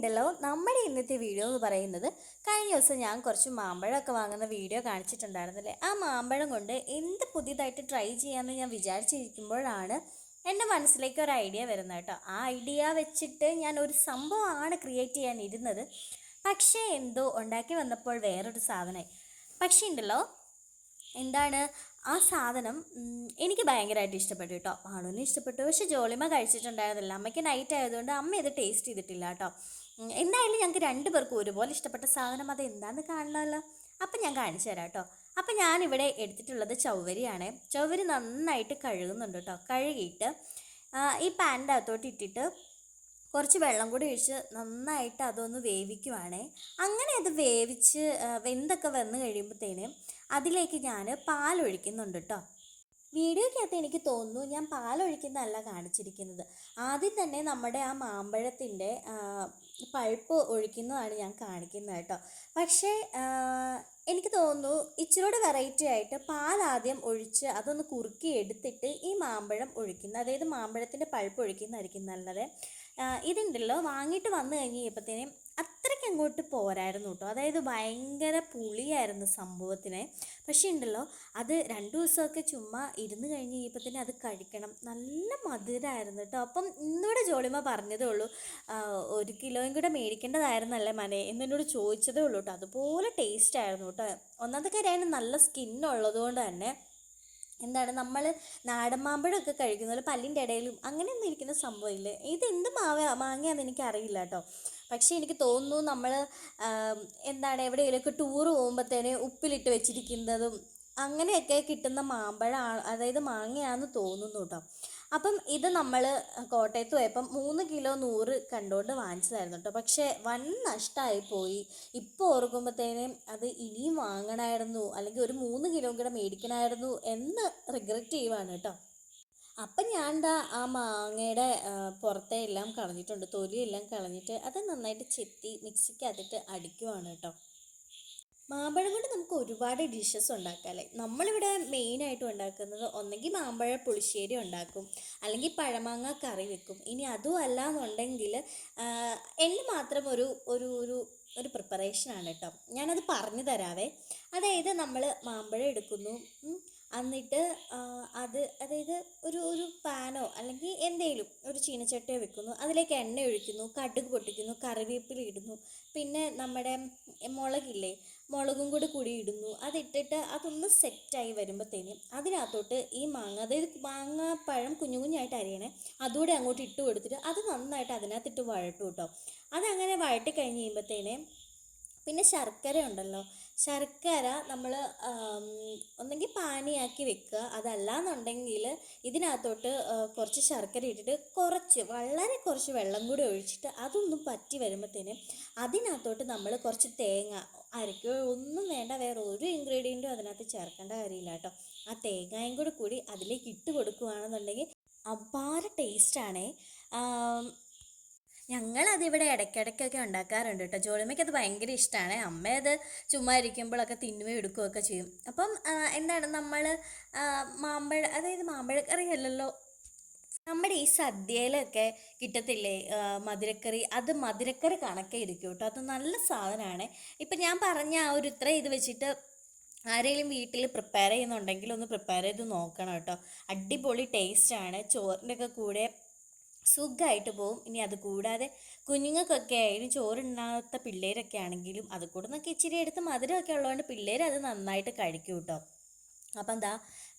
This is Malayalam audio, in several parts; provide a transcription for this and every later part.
ഉണ്ടല്ലോ നമ്മുടെ ഇന്നത്തെ വീഡിയോ എന്ന് പറയുന്നത് കഴിഞ്ഞ ദിവസം ഞാൻ കുറച്ച് മാമ്പഴമൊക്കെ വാങ്ങുന്ന വീഡിയോ കാണിച്ചിട്ടുണ്ടായിരുന്നില്ലേ. ആ മാമ്പഴം കൊണ്ട് എന്ത് പുതിയതായിട്ട് ട്രൈ ചെയ്യാമെന്ന് ഞാൻ വിചാരിച്ചിരിക്കുമ്പോഴാണ് എൻ്റെ മനസ്സിലേക്ക് ഒരു ഐഡിയ വരുന്നത് കേട്ടോ. ആ ഐഡിയ വെച്ചിട്ട് ഞാൻ ഒരു സംഭവമാണ് ക്രിയേറ്റ് ചെയ്യാൻ ഇരുന്നത്. പക്ഷേ എന്തോ ഉണ്ടാക്കി വന്നപ്പോൾ വേറൊരു സാധനമായി. പക്ഷേ ഉണ്ടല്ലോ, എന്താണ് ആ സാധനം എനിക്ക് ഭയങ്കരമായിട്ട് ഇഷ്ടപ്പെട്ടു കേട്ടോ. ആളൊന്നും ഇഷ്ടപ്പെട്ടു, പക്ഷെ ജോളിമ കഴിച്ചിട്ടുണ്ടായിരുന്നില്ല. അമ്മയ്ക്ക് നൈറ്റ് ആയതുകൊണ്ട് അമ്മ ഇത് ടേസ്റ്റ് ചെയ്തിട്ടില്ല കേട്ടോ. എന്തായാലും ഞങ്ങൾക്ക് രണ്ടുപേർക്കും ഒരുപോലെ ഇഷ്ടപ്പെട്ട സാധനം അത് എന്താണെന്ന് കാണണമല്ലോ. അപ്പം ഞാൻ കാണിച്ചു തരാം കേട്ടോ. അപ്പം ഞാനിവിടെ എടുത്തിട്ടുള്ളത് ചൗവരിയാണ്. ചൗവരി നന്നായിട്ട് കഴുകുന്നുണ്ട് കേട്ടോ. കഴുകിയിട്ട് ഈ പാനിൻ്റെ അകത്തോട്ട് ഇട്ടിട്ട് കുറച്ച് വെള്ളം കൂടി ഒഴിച്ച് നന്നായിട്ട് അതൊന്ന് വേവിക്കുവാണേ. അങ്ങനെ അത് വേവിച്ച് വെന്തൊക്കെ വന്ന് കഴിയുമ്പോഴത്തേനും അതിലേക്ക് ഞാൻ പാലൊഴിക്കുന്നുണ്ട് കേട്ടോ. വീഡിയോയ്ക്കകത്ത് എനിക്ക് തോന്നുന്നു ഞാൻ പാലൊഴിക്കുന്നതല്ല കാണിച്ചിരിക്കുന്നത്. ആദ്യം തന്നെ നമ്മുടെ ആ മാമ്പഴത്തിൻ്റെ പൾപ്പ് ഒഴിക്കുന്നതാണ് ഞാൻ കാണിക്കുന്നത് കേട്ടോ. പക്ഷേ എനിക്ക് തോന്നുന്നു ഇച്ചിരൂടെ വെറൈറ്റി ആയിട്ട് പാലാദ്യം ഒഴിച്ച് അതൊന്ന് കുറുക്കി എടുത്തിട്ട് ഈ മാമ്പഴം ഒഴിക്കുന്ന, അതായത് മാമ്പഴത്തിൻ്റെ പൾപ്പ് ഒഴിക്കുന്നതായിരിക്കും നല്ലത്. ഇതുണ്ടല്ലോ, വാങ്ങിയിട്ട് വന്നു കഴിഞ്ഞപ്പോഴത്തേനും അത്രയ്ക്ക് അങ്ങോട്ട് പോരായിരുന്നു കേട്ടോ. അതായത് ഭയങ്കര പുളിയായിരുന്നു സംഭവത്തിന്. പക്ഷേ ഉണ്ടല്ലോ, അത് 2 ദിവസമൊക്കെ ചുമ്മാ ഇരുന്ന് കഴിഞ്ഞ് കഴിയുമ്പോഴത്തേനും അത് കഴിക്കണം, നല്ല മധുരമായിരുന്നു കേട്ടോ. അപ്പം ഇന്നിവിടെ ജോളിമ പറഞ്ഞതേ ഉള്ളൂ, 1 കിലോയും കൂടെ മേടിക്കേണ്ടതായിരുന്നല്ലേ മനെ എന്നോട് ചോദിച്ചതേ ഉള്ളൂ കേട്ടോ. അതുപോലെ ടേസ്റ്റ് ആയിരുന്നു കേട്ടോ. ഒന്നാമത്തെ കാര്യം അതിന് നല്ല സ്കിന്നുള്ളത് കൊണ്ട് തന്നെ എന്താണ്, നമ്മൾ നാടൻ മാമ്പഴമൊക്കെ കഴിക്കുന്നത് പല്ലിൻ്റെ ഇടയിലും അങ്ങനെയൊന്നും ഇരിക്കുന്ന സംഭവമില്ലേ. ഇത് എന്ത് മാങ്ങയാണെന്ന് എനിക്കറിയില്ല കേട്ടോ. പക്ഷേ എനിക്ക് തോന്നുന്നു നമ്മൾ എന്താണ് എവിടെയെങ്കിലുമൊക്കെ ടൂറ് പോകുമ്പോഴത്തേന് ഉപ്പിലിട്ട് വെച്ചിരിക്കുന്നതും അങ്ങനെയൊക്കെ കിട്ടുന്ന മാമ്പഴമാണ്, അതായത് മാങ്ങയാണെന്ന് തോന്നുന്നു കേട്ടോ. അപ്പം ഇത് നമ്മൾ കോട്ടയത്ത് പോയപ്പം 3 കിലോ 100 കണ്ടുകൊണ്ട് വാങ്ങിച്ചതായിരുന്നു കേട്ടോ. പക്ഷേ വൻ നഷ്ടമായി പോയി. ഇപ്പോൾ ഓർക്കുമ്പോഴത്തേനും അത് ഇനിയും വാങ്ങണമായിരുന്നു, അല്ലെങ്കിൽ ഒരു 3 കിലോ കൂടെ മേടിക്കണമായിരുന്നു എന്ന് റിഗ്രറ്റ് ചെയ്യുവാണ് കേട്ടോ. അപ്പം ഞാൻ എന്താ ആ മാങ്ങയുടെ പുറത്തെ എല്ലാം കളഞ്ഞിട്ടുണ്ട്, തൊലിയെല്ലാം കളഞ്ഞിട്ട് അത് നന്നായിട്ട് ചെത്തി മിക്സിക്കകത്തിട്ട് അടിക്കുവാണ് കേട്ടോ. മാമ്പഴം കൊണ്ട് നമുക്ക് ഒരുപാട് ഡിഷസ് ഉണ്ടാക്കാം അല്ലേ. നമ്മളിവിടെ മെയിനായിട്ട് ഉണ്ടാക്കുന്നത് ഒന്നെങ്കിൽ മാമ്പഴ പുളിശ്ശേരി ഉണ്ടാക്കും, അല്ലെങ്കിൽ പഴമാങ്ങ കറി വെക്കും. ഇനി അതും അല്ല എന്നുണ്ടെങ്കിൽ എൻ്റെ മാത്രം ഒരു ഒരു ഒരു ഒരു പ്രിപ്പറേഷനാണ് കേട്ടോ. ഞാനത് പറഞ്ഞു തരാവേ. അതായത് നമ്മൾ മാമ്പഴം എടുക്കുന്നു, എന്നിട്ട് അതായത് ഒരു പാനോ അല്ലെങ്കിൽ എന്തെങ്കിലും ഒരു ചീനച്ചട്ടിയോ വെക്കുന്നു, അതിലേക്ക് എണ്ണ ഒഴിക്കുന്നു, കടുക് പൊട്ടിക്കുന്നു, കറിവേപ്പില ഇടുന്നു, പിന്നെ നമ്മുടെ മുളകില്ലേ, മുളകും കൂടി ഇടുന്നു. അതിട്ടിട്ട് അതൊന്ന് സെറ്റായി വരുമ്പോഴത്തേനും അതിനകത്തോട്ട് ഈ മാങ്ങ, അതായത് മാങ്ങാപ്പഴം കുഞ്ഞു കുഞ്ഞായിട്ട് അരിയണേ, അതുകൂടെ അങ്ങോട്ട് ഇട്ട് കൊടുത്തിട്ട് അത് നന്നായിട്ട് അതിനകത്തിട്ട് വഴട്ടും കേട്ടോ. അതങ്ങനെ വഴട്ടി കഴിഞ്ഞ് കഴിയുമ്പോഴത്തേനും പിന്നെ ശർക്കര ഉണ്ടല്ലോ, ശർക്കര നമ്മൾ ഒന്നെങ്കിൽ പാനിയാക്കി വെക്കുക, അതല്ലാന്നുണ്ടെങ്കിൽ ഇതിനകത്തോട്ട് കുറച്ച് ശർക്കര ഇട്ടിട്ട് വളരെ കുറച്ച് വെള്ളം കൂടി ഒഴിച്ചിട്ട് അതൊന്നും പറ്റി വരുമ്പോഴത്തേനും അതിനകത്തോട്ട് നമ്മൾ കുറച്ച് തേങ്ങ അരയ്ക്കുക. ഒന്നും വേണ്ട, വേറെ ഒരു ഇൻഗ്രീഡിയൻറ്റും അതിനകത്ത് ചേർക്കേണ്ട കാര്യമില്ല കേട്ടോ. ആ തേങ്ങയും കൂടി അതിലേക്ക് ഇട്ട് കൊടുക്കുകയാണെന്നുണ്ടെങ്കിൽ അപാര ടേസ്റ്റാണേ. ഞങ്ങളതിവിടെ ഇടയ്ക്കിടയ്ക്കൊക്കെ ഉണ്ടാക്കാറുണ്ട് കേട്ടോ. ജോളിമയ്ക്കത് ഭയങ്കര ഇഷ്ടമാണ്. അമ്മ അത് ചുമ്മാ ഇരിക്കുമ്പോഴൊക്കെ തിന്നുകയും എടുക്കുകയൊക്കെ ചെയ്യും. അപ്പം എന്താണ് നമ്മൾ അതായത് മാമ്പഴക്കറി അല്ലല്ലോ, നമ്മുടെ ഈ സദ്യയിലൊക്കെ കിട്ടത്തില്ലേ മധുരക്കറി, അത് മധുരക്കറി കണക്കേ ഇരിക്കും കേട്ടോ. അത് നല്ല സാധനമാണ്. ഇപ്പം ഞാൻ പറഞ്ഞ ആ ഒരു ഇത് വെച്ചിട്ട് ആരെങ്കിലും വീട്ടിൽ പ്രിപ്പയർ ചെയ്യുന്നുണ്ടെങ്കിൽ ഒന്ന് പ്രിപ്പയർ ചെയ്ത് നോക്കണം കേട്ടോ. അടിപൊളി ടേസ്റ്റാണ്, ചോറിൻ്റെ ഒക്കെ കൂടെ സുഖമായിട്ട് പോവും. ഇനി അത് കൂടാതെ കുഞ്ഞുങ്ങൾക്കൊക്കെ ആയാലും, ചോറുണ്ണാത്ത പിള്ളേരൊക്കെ ആണെങ്കിലും അത് കൂടെ നിന്നൊക്കെ ഇച്ചിരി എടുത്ത് മധുരമൊക്കെ ഉള്ളതുകൊണ്ട് പിള്ളേർ അത് നന്നായിട്ട് കഴിക്കും കേട്ടോ. അപ്പം എന്താ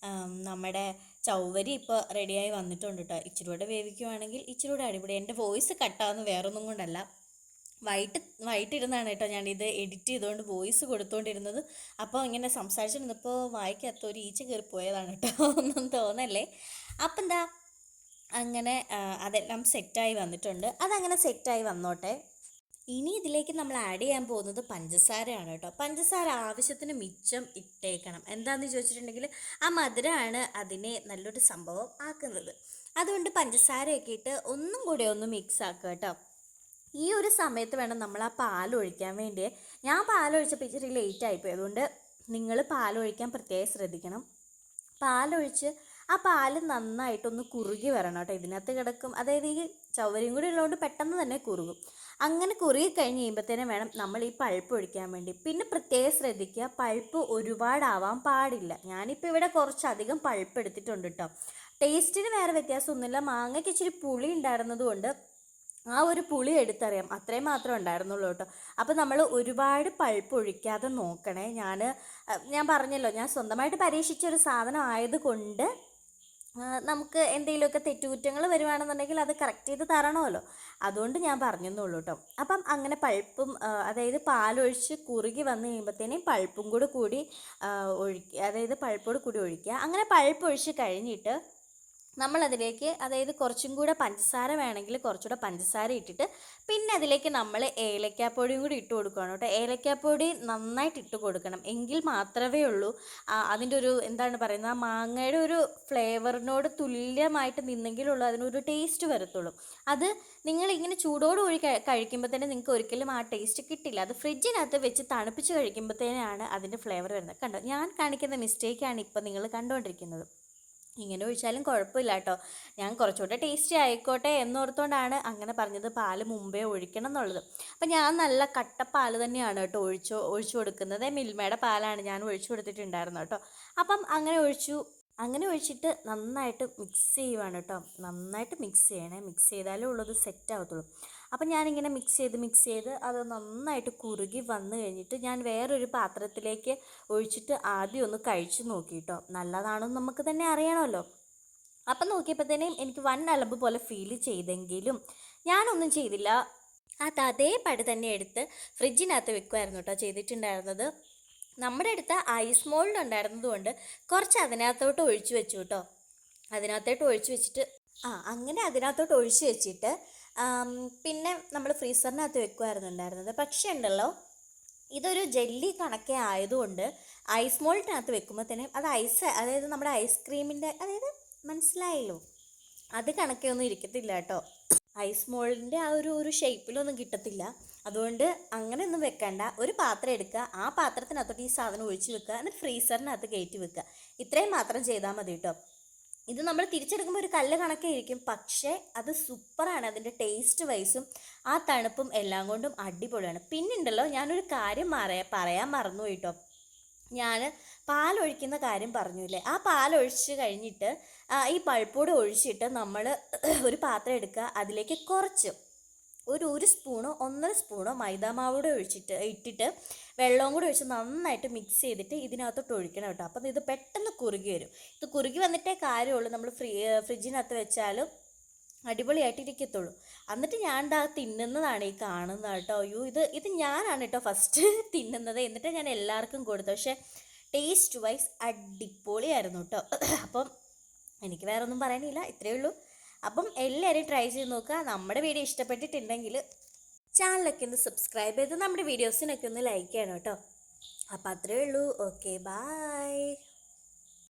നമ്മുടെ ചൗവരി ഇപ്പോൾ റെഡിയായി വന്നിട്ടുണ്ട് കേട്ടോ. ഇച്ചിരി കൂടെ വേവിക്കുവാണെങ്കിൽ ഇച്ചിരി കൂടെ അടിപൊളി. എൻ്റെ വോയിസ് കട്ടാവുന്ന വേറൊന്നും കൊണ്ടല്ല, വൈകിട്ടിരുന്നാണ് കേട്ടോ ഞാനിത് എഡിറ്റ് ചെയ്തുകൊണ്ട് വോയിസ് കൊടുത്തുകൊണ്ടിരുന്നത്. അപ്പോൾ ഇങ്ങനെ സംസാരിച്ചിരുന്നപ്പോൾ വായിക്കകത്ത് ഒരു ഈച്ച കയറിപ്പോയതാണ് കേട്ടോ, ഒന്നും തോന്നല്ലേ. അപ്പം എന്താ അങ്ങനെ അതെല്ലാം സെറ്റായി വന്നിട്ടുണ്ട്. അതങ്ങനെ സെറ്റായി വന്നോട്ടെ. ഇനി ഇതിലേക്ക് നമ്മൾ ആഡ് ചെയ്യാൻ പോകുന്നത് പഞ്ചസാരയാണ് കേട്ടോ. പഞ്ചസാര ആവശ്യത്തിന് മിച്ചം ഇട്ടേക്കണം. എന്താണെന്ന് ചോദിച്ചിട്ടുണ്ടെങ്കിൽ ആ മധുരമാണ് അതിനെ നല്ലൊരു സംഭവം ആക്കുന്നത്. അതുകൊണ്ട് പഞ്ചസാരയൊക്കെ ഇട്ട് ഒന്നും കൂടെ ഒന്ന് മിക്സ് ആക്കുക കേട്ടോ. ഈ ഒരു സമയത്ത് വേണം നമ്മൾ ആ പാലൊഴിക്കാൻ വേണ്ടിയേ. ഞാൻ പാലൊഴിച്ചപ്പോൾ ഇച്ചിരി ലേറ്റ് ആയിപ്പോയി, അതുകൊണ്ട് നിങ്ങൾ പാലൊഴിക്കാൻ പ്രത്യേകം ശ്രദ്ധിക്കണം. പാലൊഴിച്ച് ആ പാല് നന്നായിട്ടൊന്ന് കുറുകി വരണം കേട്ടോ. ഇതിനകത്ത് കിടക്കും, അതായത് ഈ ചവ്വരിയും കൂടി ഉള്ളതുകൊണ്ട് പെട്ടെന്ന് തന്നെ കുറുകും. അങ്ങനെ കുറുകി കഴിഞ്ഞ് കഴിയുമ്പോഴത്തേനും വേണം നമ്മൾ ഈ പൾപ്പ് ഒഴിക്കാൻ വേണ്ടി. പിന്നെ പ്രത്യേകം ശ്രദ്ധിക്കുക, പൾപ്പ് ഒരുപാടാവാൻ പാടില്ല. ഞാനിപ്പോൾ ഇവിടെ കുറച്ചധികം പൾപ്പ് എടുത്തിട്ടുണ്ട് കേട്ടോ. ടേസ്റ്റിന് വേറെ വ്യത്യാസമൊന്നുമില്ല. മാങ്ങയ്ക്ക് ഇച്ചിരി പുളി ഉണ്ടായിരുന്നത് കൊണ്ട് ആ ഒരു പുളി എടുത്തറിയാം, അത്രയും മാത്രമേ ഉണ്ടായിരുന്നുള്ളൂ കേട്ടോ. അപ്പോൾ നമ്മൾ ഒരുപാട് പൾപ്പ് ഒഴിക്കാതെ നോക്കണേ. ഞാൻ പറഞ്ഞല്ലോ, ഞാൻ സ്വന്തമായിട്ട് പരീക്ഷിച്ചൊരു സാധനം ആയതുകൊണ്ട് നമുക്ക് എന്തെങ്കിലുമൊക്കെ തെറ്റുകുറ്റങ്ങൾ വരുവാണെന്നുണ്ടെങ്കിൽ അത് കറക്റ്റ് ചെയ്ത് തരണമല്ലോ, അതുകൊണ്ട് ഞാൻ പറഞ്ഞെന്നുള്ളൂ കേട്ടോ. അപ്പം അങ്ങനെ പൾപ്പും അതായത് പാലൊഴിച്ച് കുറുകി വന്ന് കഴിയുമ്പോഴത്തേനും പൾപ്പും കൂടി ഒഴിക്കുക, അതായത് പൾപ്പോട് കൂടി ഒഴിക്കുക. അങ്ങനെ പൾപ്പ് ഒഴിച്ച് കഴിഞ്ഞിട്ട് നമ്മളതിലേക്ക്, അതായത് കുറച്ചും കൂടെ പഞ്ചസാര വേണമെങ്കിൽ കുറച്ചുകൂടെ പഞ്ചസാര ഇട്ടിട്ട് പിന്നെ അതിലേക്ക് നമ്മൾ ഏലക്കാപ്പൊടിയും കൂടി ഇട്ട് കൊടുക്കണം കേട്ടോ. ഏലക്കാപ്പൊടി നന്നായിട്ട് ഇട്ട് കൊടുക്കണം, എങ്കിൽ മാത്രമേ ഉള്ളൂ അതിൻ്റെ ഒരു എന്താണ് പറയുന്നത്, ആ മാങ്ങയുടെ ഒരു ഫ്ലേവറിനോട് തുല്യമായിട്ട് നിന്നെങ്കിലുള്ളൂ അതിനൊരു ടേസ്റ്റ് വരത്തുള്ളൂ. അത് നിങ്ങളിങ്ങനെ ചൂടോടുകൂടി കഴിക്കുമ്പോൾ തന്നെ നിങ്ങൾക്ക് ഒരിക്കലും ആ ടേസ്റ്റ് കിട്ടില്ല. അത് ഫ്രിഡ്ജിനകത്ത് വെച്ച് തണുപ്പിച്ച് കഴിക്കുമ്പോഴത്തേനാണ് അതിൻ്റെ ഫ്ലേവർ വരുന്നത്. കണ്ടോ, ഞാൻ കാണിക്കുന്ന മിസ്റ്റേക്കാണ് ഇപ്പം നിങ്ങൾ കണ്ടുകൊണ്ടിരിക്കുന്നത്. ഇങ്ങനെ ഒഴിച്ചാലും കുഴപ്പമില്ല കേട്ടോ. ഞാൻ കുറച്ചുകൂടെ ടേസ്റ്റി ആയിക്കോട്ടെ എന്നോർത്തുകൊണ്ടാണ് അങ്ങനെ പറഞ്ഞത്, പാല് മുമ്പേ ഒഴിക്കണം എന്നുള്ളത്. അപ്പം ഞാൻ നല്ല കട്ടപ്പാല് തന്നെയാണ് കേട്ടോ ഒഴിച്ചു കൊടുക്കുന്നത്. മിൽമയുടെ പാലാണ് ഞാൻ ഒഴിച്ചു കൊടുത്തിട്ടുണ്ടായിരുന്നു കേട്ടോ. അപ്പം അങ്ങനെ ഒഴിച്ചിട്ട് നന്നായിട്ട് മിക്സ് ചെയ്യുവാണ് കേട്ടോ. നന്നായിട്ട് മിക്സ് ചെയ്യണേ, മിക്സ് ചെയ്താലേ ഉള്ളത് സെറ്റ് ആവത്തുള്ളൂ. അപ്പം ഞാനിങ്ങനെ മിക്സ് ചെയ്ത് അത് നന്നായിട്ട് കുറുകി വന്നു കഴിഞ്ഞിട്ട് ഞാൻ വേറൊരു പാത്രത്തിലേക്ക് ഒഴിച്ചിട്ട് ആദ്യം ഒന്ന് കഴിച്ച് നോക്കി കേട്ടോ. നല്ലതാണെന്ന് നമുക്ക് തന്നെ അറിയണമല്ലോ. അപ്പം നോക്കിയപ്പോഴത്തേനും എനിക്ക് അലമ്പ് പോലെ ഫീൽ ചെയ്തെങ്കിലും ഞാനൊന്നും ചെയ്തില്ല. അതേപടി തന്നെ എടുത്ത് ഫ്രിഡ്ജിനകത്ത് വെക്കുമായിരുന്നു കേട്ടോ ചെയ്തിട്ടുണ്ടായിരുന്നത്. നമ്മുടെ അടുത്ത് ഐസ് മോൾഡ് ഉണ്ടായിരുന്നത് കൊണ്ട് കുറച്ച് അതിനകത്തോട്ട് ഒഴിച്ചു വെച്ചു കേട്ടോ. അതിനകത്തോട്ട് ഒഴിച്ചു വെച്ചിട്ട് അങ്ങനെ അതിനകത്തോട്ട് ഒഴിച്ചു വെച്ചിട്ട് പിന്നെ നമ്മൾ ഫ്രീസറിനകത്ത് വെക്കുമായിരുന്നുണ്ടായിരുന്നത്. പക്ഷേ ഉണ്ടല്ലോ, ഇതൊരു ജെല്ലി കണക്കെ ആയതുകൊണ്ട് ഐസ് മോൾഡിനകത്ത് വെക്കുമ്പോൾ തന്നെ അത് അതായത് നമ്മുടെ ഐസ്ക്രീമിൻ്റെ, അതായത് മനസ്സിലായല്ലോ, അത് കണക്കെ ഒന്നും ഇരിക്കത്തില്ല കേട്ടോ. ഐസ് മോൾഡിൻ്റെ ആ ഒരു ഷേപ്പിലൊന്നും കിട്ടത്തില്ല. അതുകൊണ്ട് അങ്ങനെയൊന്നും വെക്കണ്ട. ഒരു പാത്രം എടുക്കുക, ആ പാത്രത്തിനകത്തോട്ട് ഈ സാധനം ഒഴിച്ച് വെക്കുക, എന്നിട്ട് ഫ്രീസറിനകത്ത് കയറ്റി വെക്കുക. ഇത്രയും മാത്രം ചെയ്താൽ മതി കേട്ടോ. ഇത് നമ്മൾ തിരിച്ചെടുക്കുമ്പോൾ ഒരു കല്ല് കണക്കേ ഇരിക്കും, പക്ഷേ അത് സൂപ്പറാണ്. അതിൻ്റെ ടേസ്റ്റ് വൈസും ആ തണുപ്പും എല്ലാം കൊണ്ടും അടിപൊളിയാണ്. പിന്നുണ്ടല്ലോ, ഞാനൊരു കാര്യം പറയാൻ മറന്നു കേട്ടോ. ഞാൻ പാലൊഴിക്കുന്ന കാര്യം പറഞ്ഞില്ലേ, ആ പാലൊഴിച്ച് കഴിഞ്ഞിട്ട് ഈ പൾപ്പോട് ഒഴിച്ചിട്ട് നമ്മൾ ഒരു പാത്രം എടുക്കുക, അതിലേക്ക് കുറച്ച് ഒരു സ്പൂണോ 1.5 സ്പൂണോ മൈദാമാവൂടെ ഇട്ടിട്ട് വെള്ളവും കൂടെ ഒഴിച്ച് നന്നായിട്ട് മിക്സ് ചെയ്തിട്ട് ഇതിനകത്തോട്ട് ഒഴിക്കണം കേട്ടോ. അപ്പം ഇത് പെട്ടെന്ന് കുറുകി വരും. ഇത് കുറുകി വന്നിട്ടേ കാര്യമുള്ളൂ. നമ്മൾ ഫ്രിഡ്ജിനകത്ത് വെച്ചാലും അടിപൊളിയായിട്ട് ഇരിക്കത്തുള്ളൂ. എന്നിട്ട് ഞാൻ തിന്നുന്നതാണ് ഈ കാണുന്നത് കേട്ടോ. അയ്യോ, ഇത് ഞാനാണ് കേട്ടോ ഫസ്റ്റ് തിന്നുന്നത്. എന്നിട്ട് ഞാൻ എല്ലാവർക്കും കൊടുത്തു. പക്ഷേ ടേസ്റ്റ് വൈസ് അടിപൊളിയായിരുന്നു കേട്ടോ. അപ്പം എനിക്ക് വേറെ ഒന്നും പറയാനില്ല, ഇത്രയേ ഉള്ളൂ. അപ്പം എല്ലാവരും ട്രൈ ചെയ്ത് നോക്കുക. നമ്മുടെ വീഡിയോ ഇഷ്ടപ്പെട്ടിട്ടുണ്ടെങ്കിൽ ചാനലൊക്കെ ഒന്ന് സബ്സ്ക്രൈബ് ചെയ്ത് നമ്മുടെ വീഡിയോസിനൊക്കെ ഒന്ന് ലൈക്ക് ചെയ്യണം കേട്ടോ. അപ്പം അത്രയേ ഉള്ളൂ. Okay, by.